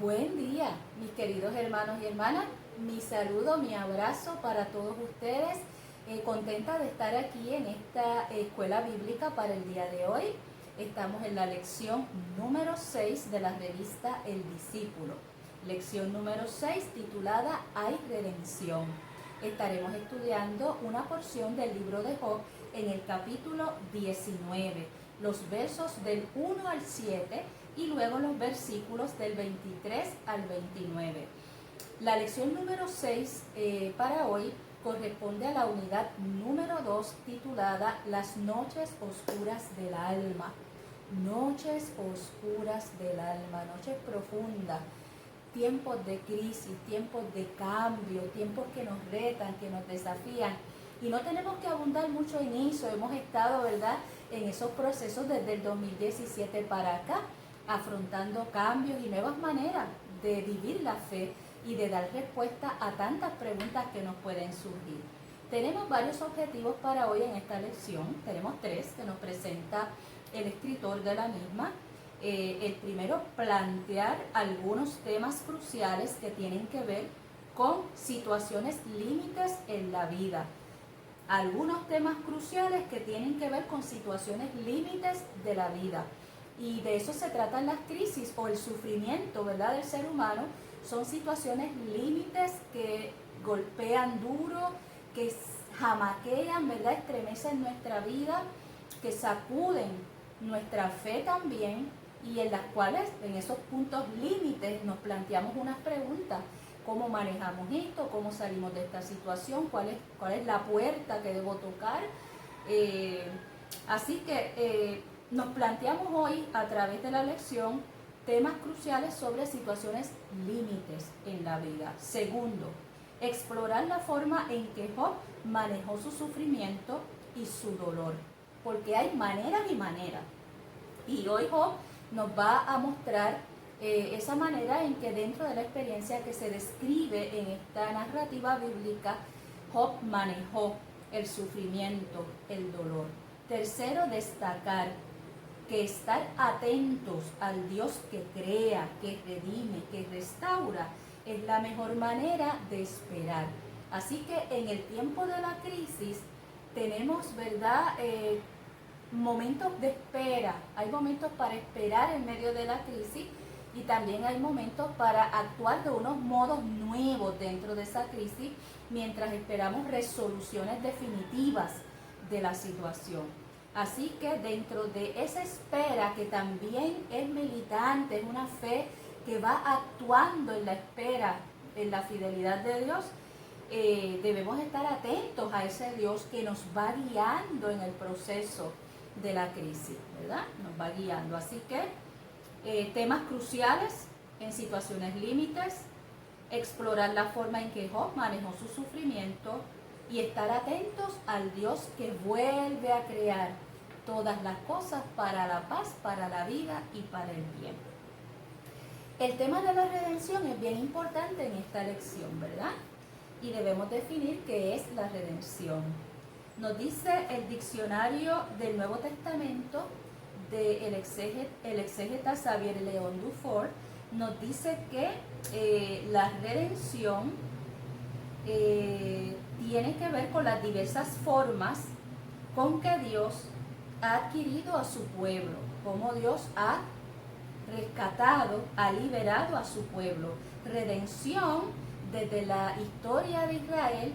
Buen día, mis queridos hermanos y hermanas. Mi saludo, mi abrazo para todos ustedes. Contenta de estar aquí en esta escuela bíblica para el día de hoy. Estamos en la lección número 6 de la revista El Discípulo. Lección número 6 titulada Hay redención. Estaremos estudiando una porción del libro de Job en el capítulo 19, los versos del 1 al 7 y luego los versículos del 23 al 29. La lección número 6 para hoy corresponde a la unidad número 2 titulada Las noches oscuras del alma. Noches oscuras del alma, noches profundas, tiempos de crisis, tiempos de cambio, tiempos que nos retan, que nos desafían. Y no tenemos que abundar mucho en eso, hemos estado, ¿verdad?, en esos procesos desde el 2017 para acá, afrontando cambios y nuevas maneras de vivir la fe y de dar respuesta a tantas preguntas que nos pueden surgir. Tenemos varios objetivos para hoy en esta lección, tenemos 3 que nos presenta el escritor de la misma. El primero, plantear algunos temas cruciales que tienen que ver con situaciones límites en la vida. Algunos temas cruciales que tienen que ver con situaciones límites de la vida. Y de eso se tratan las crisis o el sufrimiento, ¿verdad?, del ser humano. Son situaciones límites que golpean duro, que jamaquean, ¿verdad?, estremecen nuestra vida, que sacuden nuestra fe también, y en las cuales, en esos puntos límites, nos planteamos unas preguntas. ¿Cómo manejamos esto? ¿Cómo salimos de esta situación? ¿Cuál es la puerta que debo tocar? Así que nos planteamos hoy, a través de la lección, temas cruciales sobre situaciones límites en la vida. Segundo, explorar la forma en que Job manejó su sufrimiento y su dolor, porque hay maneras y maneras. Y hoy Job nos va a mostrar esa manera en que dentro de la experiencia que se describe en esta narrativa bíblica, Job manejó el sufrimiento, el dolor. Tercero, destacar que estar atentos al Dios que crea, que redime, que restaura, es la mejor manera de esperar. Así que en el tiempo de la crisis tenemos, ¿verdad?, momentos de espera. Hay momentos para esperar en medio de la crisis y también hay momentos para actuar de unos modos nuevos dentro de esa crisis mientras esperamos resoluciones definitivas de la situación. Así que dentro de esa espera, que también es militante, es una fe que va actuando en la espera, en la fidelidad de Dios, debemos estar atentos a ese Dios que nos va guiando en el proceso de la crisis, ¿verdad? Nos va guiando. Así que temas cruciales en situaciones límites, explorar la forma en que Job manejó su sufrimiento y estar atentos al Dios que vuelve a crear todas las cosas para la paz, para la vida y para el bien. El tema de la redención es bien importante en esta lección, ¿verdad? Y debemos definir qué es la redención. Nos dice el diccionario del Nuevo Testamento del exégeta Xavier León Dufour, nos dice que la redención tiene que ver con las diversas formas con que Dios ha adquirido a su pueblo, cómo Dios ha rescatado, ha liberado a su pueblo. Redención, desde la historia de Israel,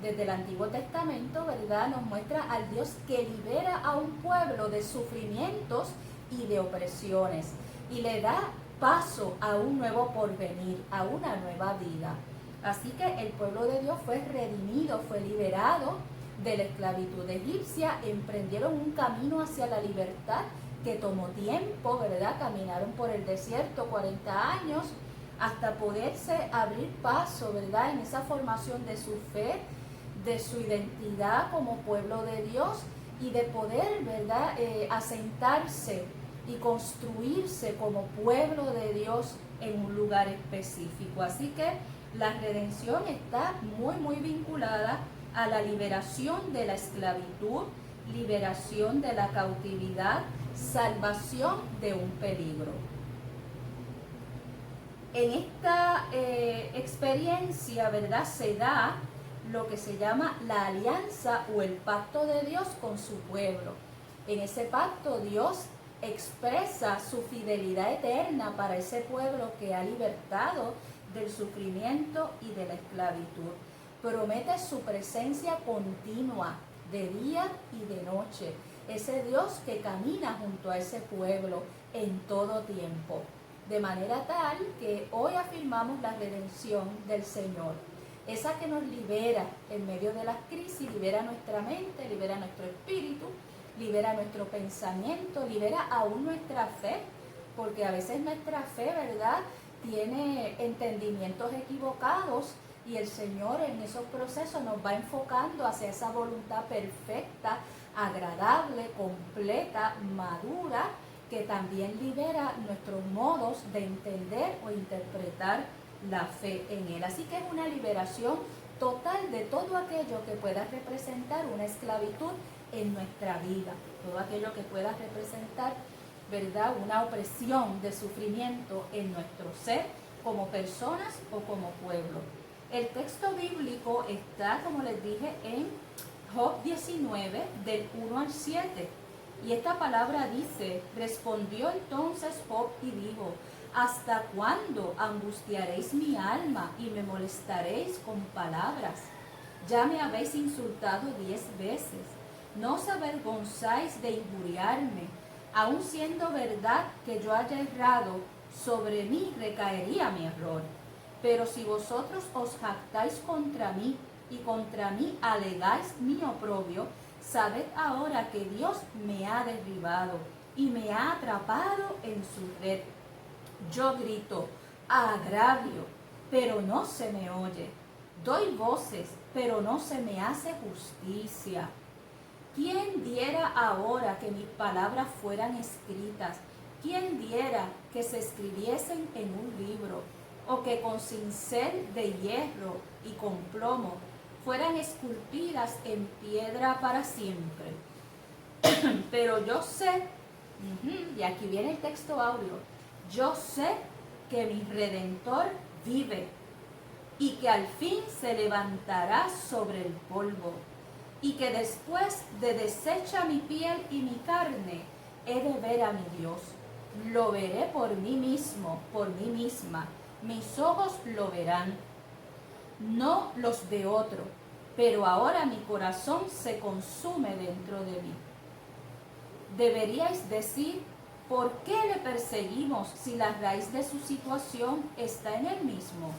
desde el Antiguo Testamento, ¿verdad?, nos muestra al Dios que libera a un pueblo de sufrimientos y de opresiones y le da paso a un nuevo porvenir, a una nueva vida. Así que el pueblo de Dios fue redimido, fue liberado de la esclavitud egipcia, emprendieron un camino hacia la libertad que tomó tiempo, ¿verdad? Caminaron por el desierto 40 años hasta poderse abrir paso, ¿verdad?, en esa formación de su fe, de su identidad como pueblo de Dios y de poder, ¿verdad?, asentarse y construirse como pueblo de Dios en un lugar específico. Así que la redención está muy, muy vinculada a la liberación de la esclavitud, liberación de la cautividad, salvación de un peligro. En esta experiencia, ¿verdad?, se da lo que se llama la alianza o el pacto de Dios con su pueblo. En ese pacto Dios expresa su fidelidad eterna para ese pueblo que ha libertado del sufrimiento y de la esclavitud. Promete su presencia continua de día y de noche. Ese Dios que camina junto a ese pueblo en todo tiempo. De manera tal que hoy afirmamos la redención del Señor. Esa que nos libera en medio de las crisis, libera nuestra mente, libera nuestro espíritu, libera nuestro pensamiento, libera aún nuestra fe, porque a veces nuestra fe, ¿verdad?, tiene entendimientos equivocados y el Señor en esos procesos nos va enfocando hacia esa voluntad perfecta, agradable, completa, madura, que también libera nuestros modos de entender o interpretar la fe en Él. Así que es una liberación total de todo aquello que pueda representar una esclavitud en nuestra vida, todo aquello que pueda representar, ¿verdad?, una opresión de sufrimiento en nuestro ser como personas o como pueblo. El texto bíblico está, como les dije, en Job 19, del 1 al 7. Y esta palabra dice: respondió entonces Job y dijo: ¿hasta cuándo angustiaréis mi alma y me molestaréis con palabras? Ya me habéis insultado 10 veces. No os avergonzáis de injuriarme. Aun siendo verdad que yo haya errado, sobre mí recaería mi error. Pero si vosotros os jactáis contra mí y contra mí alegáis mi oprobio, sabed ahora que Dios me ha derribado y me ha atrapado en su red. Yo grito, agravio, pero no se me oye. Doy voces, pero no se me hace justicia. ¿Quién diera ahora que mis palabras fueran escritas? ¿Quién diera que se escribiesen en un libro? O que con cincel de hierro y con plomo fueran esculpidas en piedra para siempre. Pero yo sé, y aquí viene el texto áureo, yo sé que mi Redentor vive y que al fin se levantará sobre el polvo, y que después de deshecha mi piel y mi carne, he de ver a mi Dios. Lo veré por mí mismo, por mí misma. Mis ojos lo verán, no los de otro, pero ahora mi corazón se consume dentro de mí. Deberíais decir, ¿por qué le perseguimos si la raíz de su situación está en él mismo?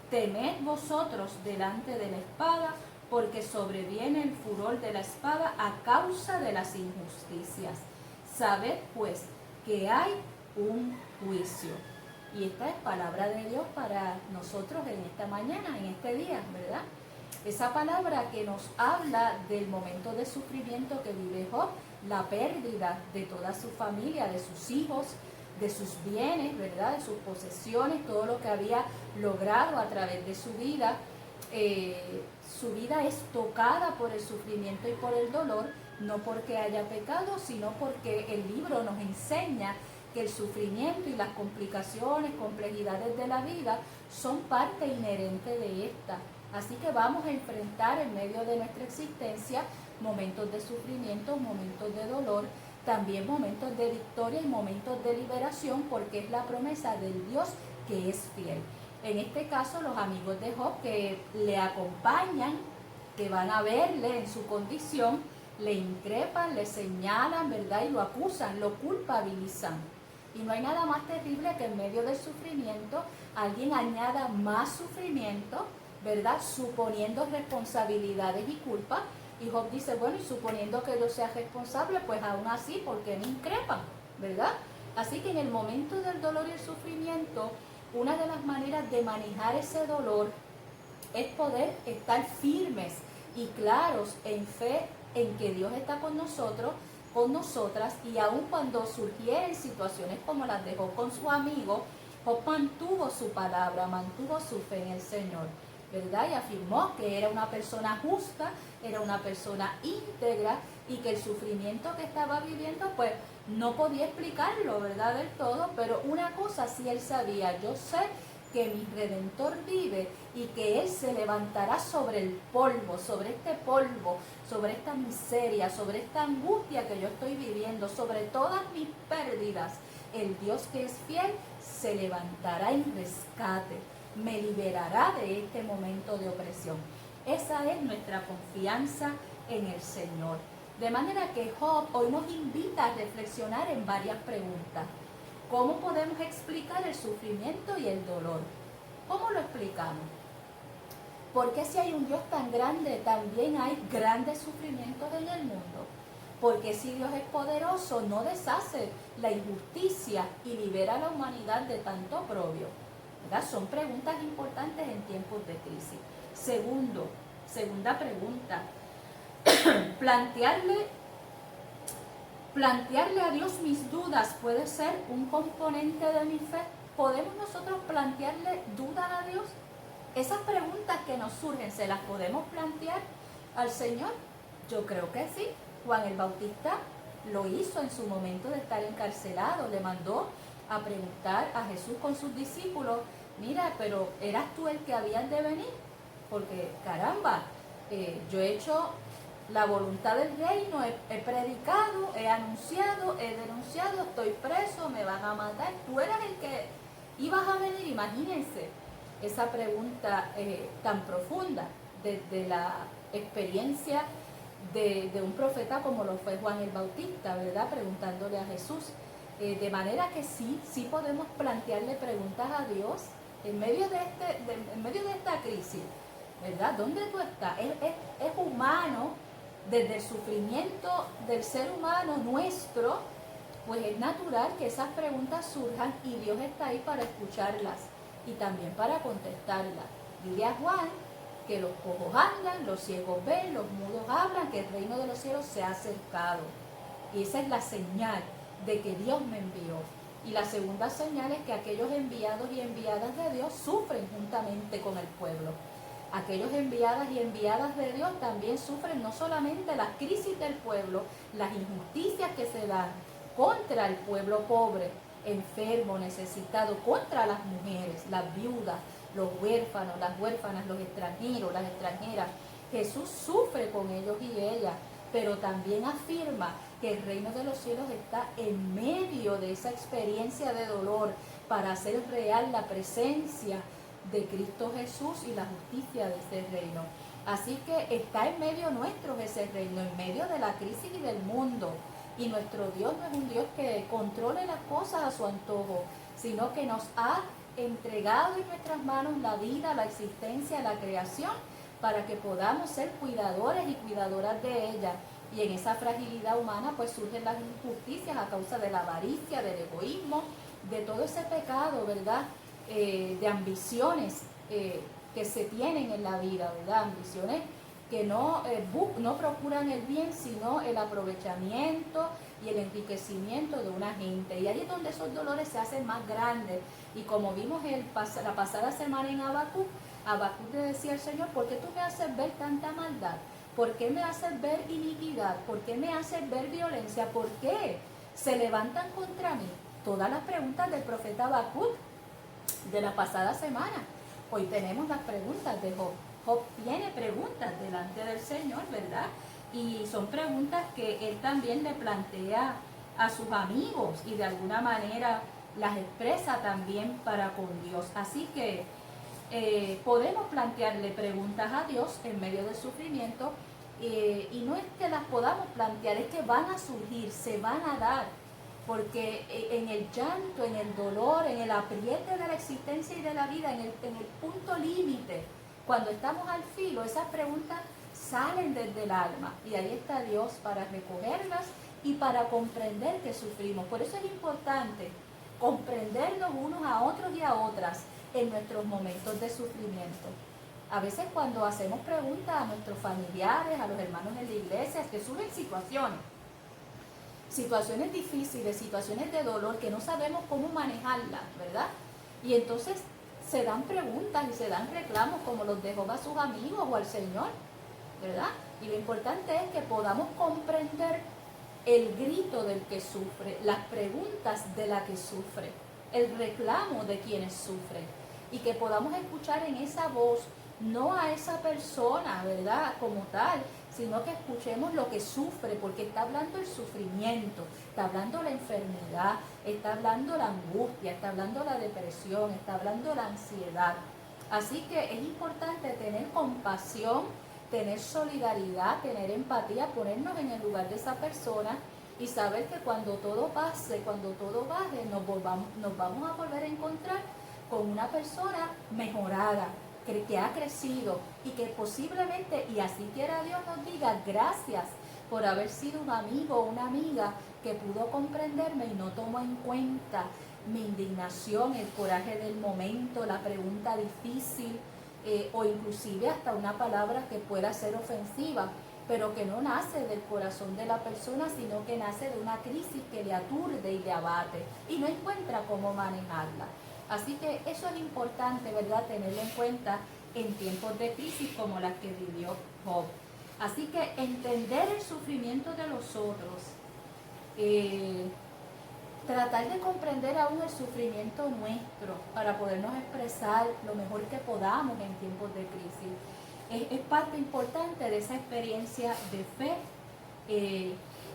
Temed vosotros delante de la espada, porque sobreviene el furor de la espada a causa de las injusticias. Sabed pues que hay un juicio. Y esta es palabra de Dios para nosotros en esta mañana, en este día, ¿verdad? Esa palabra que nos habla del momento de sufrimiento que vive Job, la pérdida de toda su familia, de sus hijos, de sus bienes, ¿verdad?, de sus posesiones, todo lo que había logrado a través de su vida. Su vida es tocada por el sufrimiento y por el dolor, no porque haya pecado, sino porque el libro nos enseña que el sufrimiento y las complicaciones, complejidades de la vida son parte inherente de esta. Así que vamos a enfrentar en medio de nuestra existencia momentos de sufrimiento, momentos de dolor, también momentos de victoria y momentos de liberación, porque es la promesa del Dios que es fiel. En este caso, los amigos de Job que le acompañan, que van a verle en su condición, le increpan, le señalan, ¿verdad?, y lo acusan, lo culpabilizan. Y no hay nada más terrible que en medio del sufrimiento alguien añada más sufrimiento, ¿verdad?, suponiendo responsabilidades y culpa. Y Job dice, bueno, y suponiendo que yo sea responsable, pues aún así, ¿por qué me increpan?, ¿verdad? Así que en el momento del dolor y el sufrimiento, una de las maneras de manejar ese dolor es poder estar firmes y claros en fe en que Dios está con nosotros, con nosotras, y aun cuando surgieran situaciones como las de Job con su amigo, Job mantuvo su palabra, mantuvo su fe en el Señor, ¿verdad? Y afirmó que era una persona justa, era una persona íntegra, y que el sufrimiento que estaba viviendo, pues, no podía explicarlo, ¿verdad?, del todo, pero una cosa sí él sabía: yo sé que mi Redentor vive y que Él se levantará sobre el polvo, sobre esta miseria, sobre esta angustia que yo estoy viviendo, sobre todas mis pérdidas. El Dios que es fiel se levantará en rescate, me liberará de este momento de opresión. Esa es nuestra confianza en el Señor. De manera que Job hoy nos invita a reflexionar en varias preguntas. ¿Cómo podemos explicar el sufrimiento y el dolor? ¿Cómo lo explicamos? ¿Por qué si hay un Dios tan grande, también hay grandes sufrimientos en el mundo? Porque si Dios es poderoso, no deshace la injusticia y libera a la humanidad de tanto oprobio, ¿verdad? Son preguntas importantes en tiempos de crisis. Segunda pregunta, plantearle a Dios mis dudas puede ser un componente de mi fe. ¿Podemos nosotros plantearle dudas a Dios? Esas preguntas que nos surgen, ¿se las podemos plantear al Señor? Yo creo que sí. Juan el Bautista lo hizo en su momento de estar encarcelado, le mandó a preguntar a Jesús con sus discípulos, mira, pero ¿eras tú el que habías de venir? Porque caramba, yo he hecho la voluntad del reino, he predicado, he anunciado, he denunciado, estoy preso, me van a matar, tú eras el que ibas a venir. Imagínense esa pregunta tan profunda desde la experiencia de un profeta como lo fue Juan el Bautista, ¿verdad? Preguntándole a Jesús. De manera que sí podemos plantearle preguntas a Dios en medio de esta crisis, ¿verdad? ¿Dónde tú estás? Es humano, desde el sufrimiento del ser humano nuestro, pues es natural que esas preguntas surjan y Dios está ahí para escucharlas y también para contestarlas. Dile a Juan que los cojos andan, los ciegos ven, los mudos hablan, que el reino de los cielos se ha acercado. Y esa es la señal de que Dios me envió. Y la segunda señal es que aquellos enviados y enviadas de Dios sufren juntamente con el pueblo. Aquellos enviadas y enviadas de Dios también sufren no solamente las crisis del pueblo, las injusticias que se dan contra el pueblo pobre, enfermo, necesitado, contra las mujeres, las viudas, los huérfanos, las huérfanas, los extranjeros, las extranjeras. Jesús sufre con ellos y ellas, pero también afirma que el reino de los cielos está en medio de esa experiencia de dolor para hacer real la presencia de Cristo Jesús y la justicia de ese reino. Así que está en medio nuestro ese reino, en medio de la crisis y del mundo. Y nuestro Dios no es un Dios que controle las cosas a su antojo, sino que nos ha entregado en nuestras manos la vida, la existencia, la creación, para que podamos ser cuidadores y cuidadoras de ella. Y en esa fragilidad humana pues surgen las injusticias a causa de la avaricia, del egoísmo, de todo ese pecado, ¿verdad? De ambiciones que se tienen en la vida, ¿verdad? Ambiciones que no procuran el bien, sino el aprovechamiento y el enriquecimiento de una gente. Y ahí es donde esos dolores se hacen más grandes. Y como vimos la pasada semana en Habacuc le decía al Señor, ¿por qué tú me haces ver tanta maldad? ¿Por qué me haces ver iniquidad? ¿Por qué me haces ver violencia? ¿Por qué se levantan contra mí? Todas las preguntas del profeta Habacuc de la pasada semana. Hoy tenemos las preguntas de Job. Job tiene preguntas delante del Señor, ¿verdad? Y son preguntas que él también le plantea a sus amigos y de alguna manera las expresa también para con Dios. Así que podemos plantearle preguntas a Dios en medio del sufrimiento y no es que las podamos plantear, es que van a surgir, se van a dar, porque en el llanto, en el dolor, en el apriete de la existencia y de la vida, en el punto límite, cuando estamos al filo, esas preguntas salen desde el alma y ahí está Dios para recogerlas y para comprender que sufrimos. Por eso es importante comprendernos unos a otros y a otras en nuestros momentos de sufrimiento. A veces cuando hacemos preguntas a nuestros familiares, a los hermanos en la iglesia, es que surgen situaciones difíciles, situaciones de dolor que no sabemos cómo manejarlas, ¿verdad? Y entonces se dan preguntas y se dan reclamos como los de Job a sus amigos o al Señor, ¿verdad? Y lo importante es que podamos comprender el grito del que sufre, las preguntas de la que sufre, el reclamo de quienes sufren. y que podamos escuchar en esa voz, no a esa persona, ¿verdad? Como tal, sino que escuchemos lo que sufre, porque está hablando el sufrimiento, está hablando la enfermedad, está hablando la angustia, está hablando la depresión, está hablando la ansiedad. Así que es importante tener compasión, tener solidaridad, tener empatía, ponernos en el lugar de esa persona y saber que cuando todo pase, cuando todo baje, nos vamos a volver a encontrar con una persona mejorada, que ha crecido y que posiblemente, y así quiera Dios, nos diga gracias por haber sido un amigo o una amiga que pudo comprenderme y no tomó en cuenta mi indignación, el coraje del momento, la pregunta difícil, o inclusive hasta una palabra que pueda ser ofensiva, pero que no nace del corazón de la persona, sino que nace de una crisis que le aturde y le abate y no encuentra cómo manejarla. Así que eso es importante, ¿verdad?, tenerlo en cuenta en tiempos de crisis como las que vivió Job. Así que entender el sufrimiento de los otros, tratar de comprender aún el sufrimiento nuestro para podernos expresar lo mejor que podamos en tiempos de crisis, es parte importante de esa experiencia de fe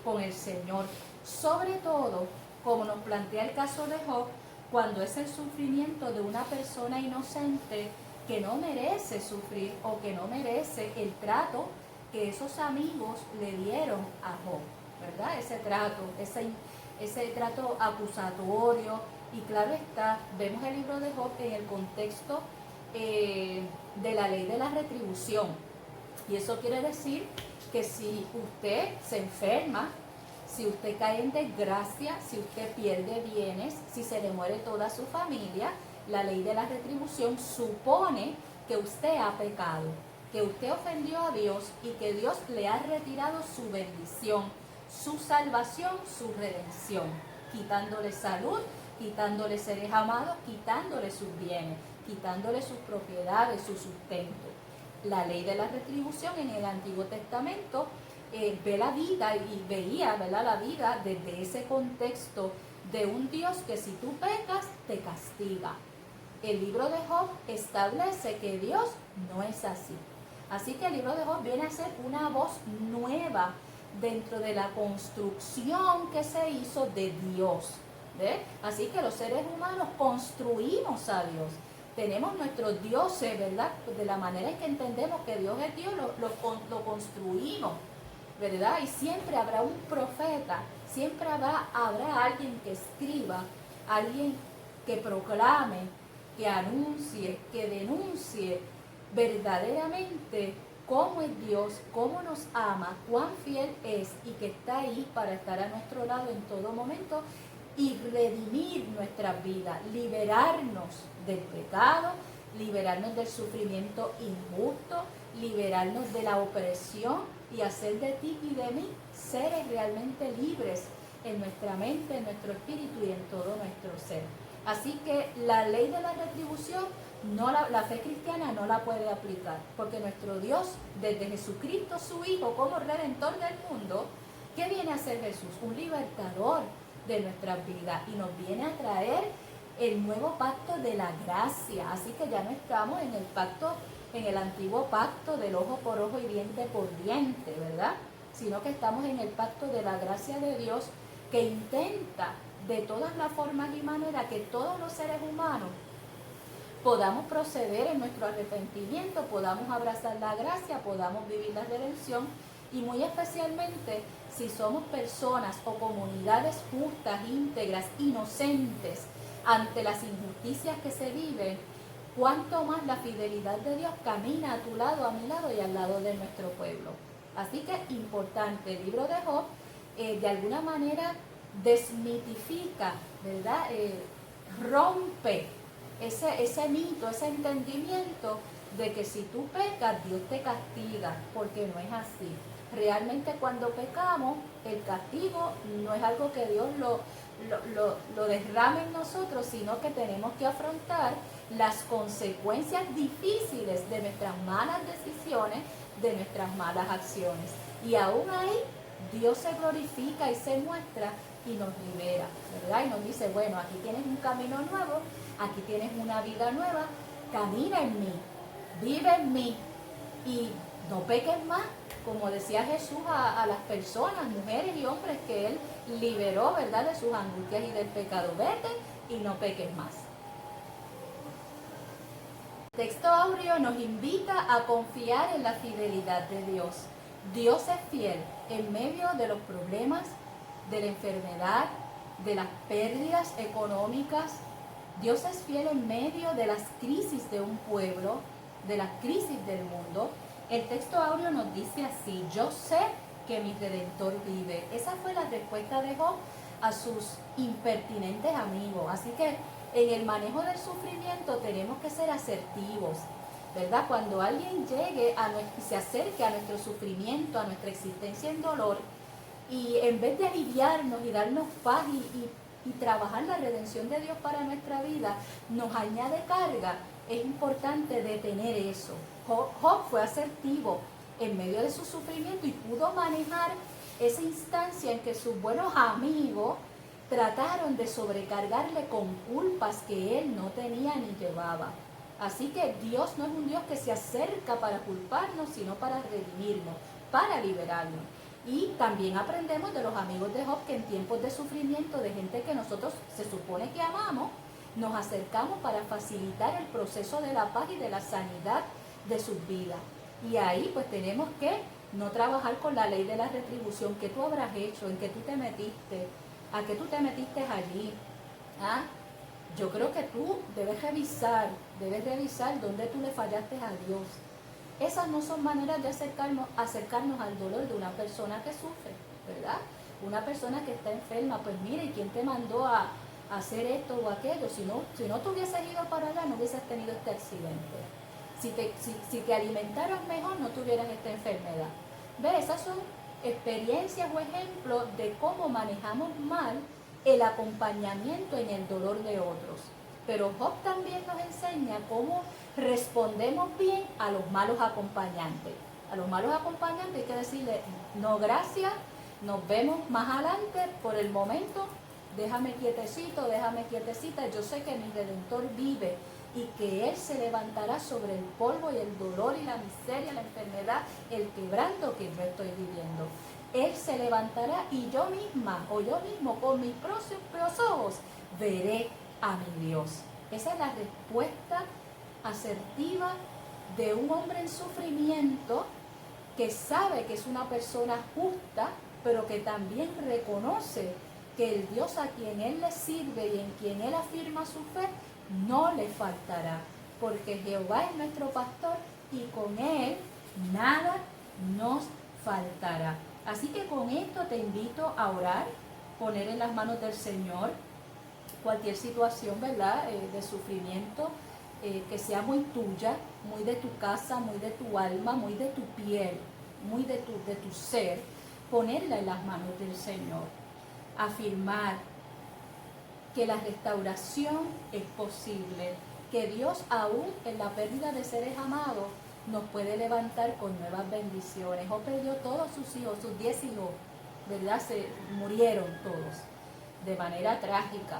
con el Señor. Sobre todo, como nos plantea el caso de Job, cuando es el sufrimiento de una persona inocente que no merece sufrir o que no merece el trato que esos amigos le dieron a Job, ¿verdad? Ese trato acusatorio. Y claro está, vemos el libro de Job en el contexto de la ley de la retribución. Y eso quiere decir que si usted se enferma, si usted cae en desgracia, si usted pierde bienes, si se le muere toda su familia, la ley de la retribución supone que usted ha pecado, que usted ofendió a Dios y que Dios le ha retirado su bendición, su salvación, su redención, quitándole salud, quitándole seres amados, quitándole sus bienes, quitándole sus propiedades, su sustento. La ley de la retribución en el Antiguo Testamento ve la vida y veía, ¿verdad?, la vida desde ese contexto de un Dios que si tú pecas, te castiga. El libro de Job establece que Dios no es así. Así que el libro de Job viene a ser una voz nueva dentro de la construcción que se hizo de Dios. ¿Ve? Así que los seres humanos construimos a Dios. Tenemos nuestros dioses, ¿verdad? De la manera en que entendemos que Dios es Dios, lo construimos, ¿verdad? Y siempre habrá un profeta, siempre habrá alguien que escriba, alguien que proclame, que anuncie, que denuncie verdaderamente cómo es Dios, cómo nos ama, cuán fiel es y que está ahí para estar a nuestro lado en todo momento y redimir nuestras vidas, liberarnos del pecado, liberarnos del sufrimiento injusto, liberarnos de la opresión y hacer de ti y de mí seres realmente libres en nuestra mente, en nuestro espíritu y en todo nuestro ser. Así que la ley de la retribución, la fe cristiana no la puede aplicar, porque nuestro Dios, desde Jesucristo su Hijo como Redentor del mundo, ¿qué viene a ser Jesús? Un libertador de nuestras vidas y nos viene a traer el nuevo pacto de la gracia. Así que ya no estamos en el pacto, en el antiguo pacto del ojo por ojo y diente por diente, ¿verdad? Sino que estamos en el pacto de la gracia de Dios, que intenta de todas las formas y maneras que todos los seres humanos podamos proceder en nuestro arrepentimiento, podamos abrazar la gracia, podamos vivir la redención, y muy especialmente si somos personas o comunidades justas, íntegras, inocentes ante las injusticias que se viven, cuánto más la fidelidad de Dios camina a tu lado, a mi lado y al lado de nuestro pueblo. Así que importante, el libro de Job de alguna manera desmitifica, ¿verdad? Rompe ese mito, ese entendimiento de que si tú pecas, Dios te castiga, porque no es así. Realmente cuando pecamos, el castigo no es algo que Dios lo derrame en nosotros, sino que tenemos que afrontar las consecuencias difíciles de nuestras malas decisiones, de nuestras malas acciones. Y aún ahí Dios se glorifica y se muestra y nos libera, ¿verdad? Y nos dice, bueno, aquí tienes un camino nuevo, aquí tienes una vida nueva, camina en mí, vive en mí y no peques más, como decía Jesús a las personas, mujeres y hombres que Él liberó, ¿verdad?, de sus angustias y del pecado. Vete y no peques más. El texto áureo nos invita a confiar en la fidelidad de Dios. Dios es fiel en medio de los problemas, de la enfermedad, de las pérdidas económicas. Dios es fiel en medio de las crisis de un pueblo, de las crisis del mundo. El texto áureo nos dice así: yo sé que mi Redentor vive. Esa fue la respuesta de Job a sus impertinentes amigos. Así que en el manejo del sufrimiento tenemos que ser asertivos, ¿verdad? Cuando alguien llegue se acerque a nuestro sufrimiento, a nuestra existencia en dolor, y en vez de aliviarnos y darnos paz y trabajar la redención de Dios para nuestra vida, nos añade carga, es importante detener eso. Job fue asertivo en medio de su sufrimiento y pudo manejar esa instancia en que sus buenos amigos trataron de sobrecargarle con culpas que él no tenía ni llevaba. Así que Dios no es un Dios que se acerca para culparnos, sino para redimirnos, para liberarnos. Y también aprendemos de los amigos de Job que en tiempos de sufrimiento, de gente que nosotros se supone que amamos, nos acercamos para facilitar el proceso de la paz y de la sanidad de sus vidas. Y ahí pues tenemos que no trabajar con la ley de la retribución. ¿Qué tú habrás hecho? ¿En qué tú te metiste? ¿A qué tú te metiste allí? ¿Ah? Yo creo que tú debes revisar dónde tú le fallaste a Dios. Esas no son maneras de acercarnos al dolor de una persona que sufre, ¿verdad? Una persona que está enferma, pues mire, ¿y quién te mandó a hacer esto o aquello? Si no te hubieses ido para allá, no hubieses tenido este accidente. Si te alimentaras mejor, no tuvieras esta enfermedad. ¿Ves? Esas son experiencias o ejemplos de cómo manejamos mal el acompañamiento en el dolor de otros. Pero Job también nos enseña cómo respondemos bien a los malos acompañantes. A los malos acompañantes hay que decirle, no gracias, nos vemos más adelante, por el momento, déjame quietecito, déjame quietecita, yo sé que mi Redentor vive y que Él se levantará sobre el polvo y el dolor y la miseria, la enfermedad, el quebranto que yo estoy viviendo. Él se levantará y yo misma o yo mismo con mis propios ojos veré a mi Dios. Esa es la respuesta asertiva de un hombre en sufrimiento que sabe que es una persona justa, pero que también reconoce que el Dios a quien Él le sirve y en quien Él afirma su fe no le faltará, porque Jehová es nuestro pastor y con Él nada nos faltará. Así que con esto te invito a orar, poner en las manos del Señor cualquier situación, ¿verdad?, de sufrimiento, que sea muy tuya, muy de tu casa, muy de tu alma, muy de tu piel, muy de tu ser, ponerla en las manos del Señor. Afirmar que la restauración es posible, que Dios aún en la pérdida de seres amados nos puede levantar con nuevas bendiciones. Job perdió todos sus hijos, sus 10 hijos, ¿verdad? Se murieron todos de manera trágica.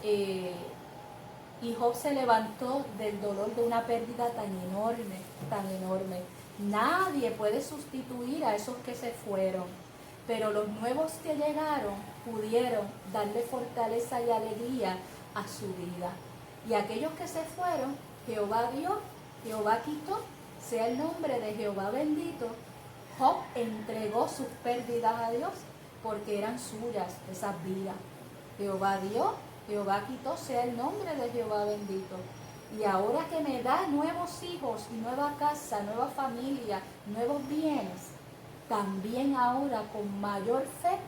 Y Job se levantó del dolor de una pérdida tan enorme, tan enorme. Nadie puede sustituir a esos que se fueron, pero los nuevos que llegaron pudieron darle fortaleza y alegría a su vida. Y aquellos que se fueron, Jehová dio, Jehová quitó, sea el nombre de Jehová bendito. Job entregó sus pérdidas a Dios porque eran suyas esas vidas. Jehová dio, Jehová quitó, sea el nombre de Jehová bendito. Y ahora que me da nuevos hijos y nueva casa, nueva familia, nuevos bienes, también ahora con mayor fe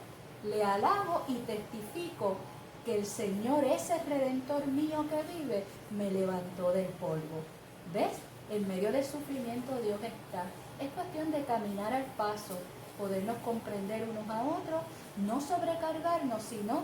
le alabo y testifico que el Señor, ese Redentor mío que vive, me levantó del polvo. ¿Ves? En medio del sufrimiento Dios está. Es cuestión de caminar al paso, podernos comprender unos a otros, no sobrecargarnos, sino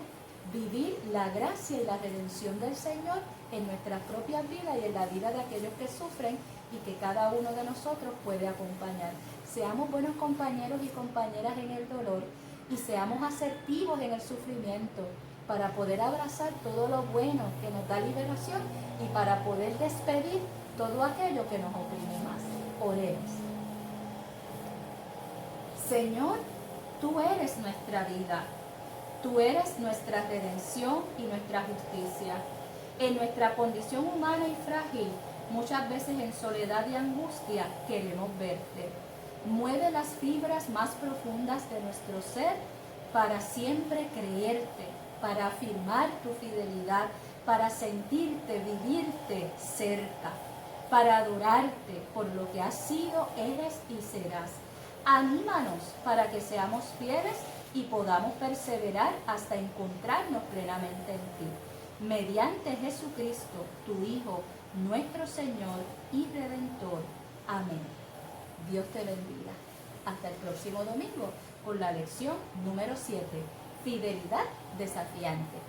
vivir la gracia y la redención del Señor en nuestras propias vidas y en la vida de aquellos que sufren y que cada uno de nosotros puede acompañar. Seamos buenos compañeros y compañeras en el dolor y seamos asertivos en el sufrimiento para poder abrazar todo lo bueno que nos da liberación y para poder despedir todo aquello que nos oprime más. Oremos. Señor, tú eres nuestra vida. Tú eres nuestra redención y nuestra justicia. En nuestra condición humana y frágil, muchas veces en soledad y angustia, queremos verte. Mueve las fibras más profundas de nuestro ser para siempre creerte, para afirmar tu fidelidad, para sentirte, vivirte cerca, para adorarte por lo que has sido, eres y serás. Anímanos para que seamos fieles y podamos perseverar hasta encontrarnos plenamente en ti. Mediante Jesucristo, tu Hijo, nuestro Señor y Redentor. Amén. Dios te bendiga. Hasta el próximo domingo con la lección número 7. Fidelidad desafiante.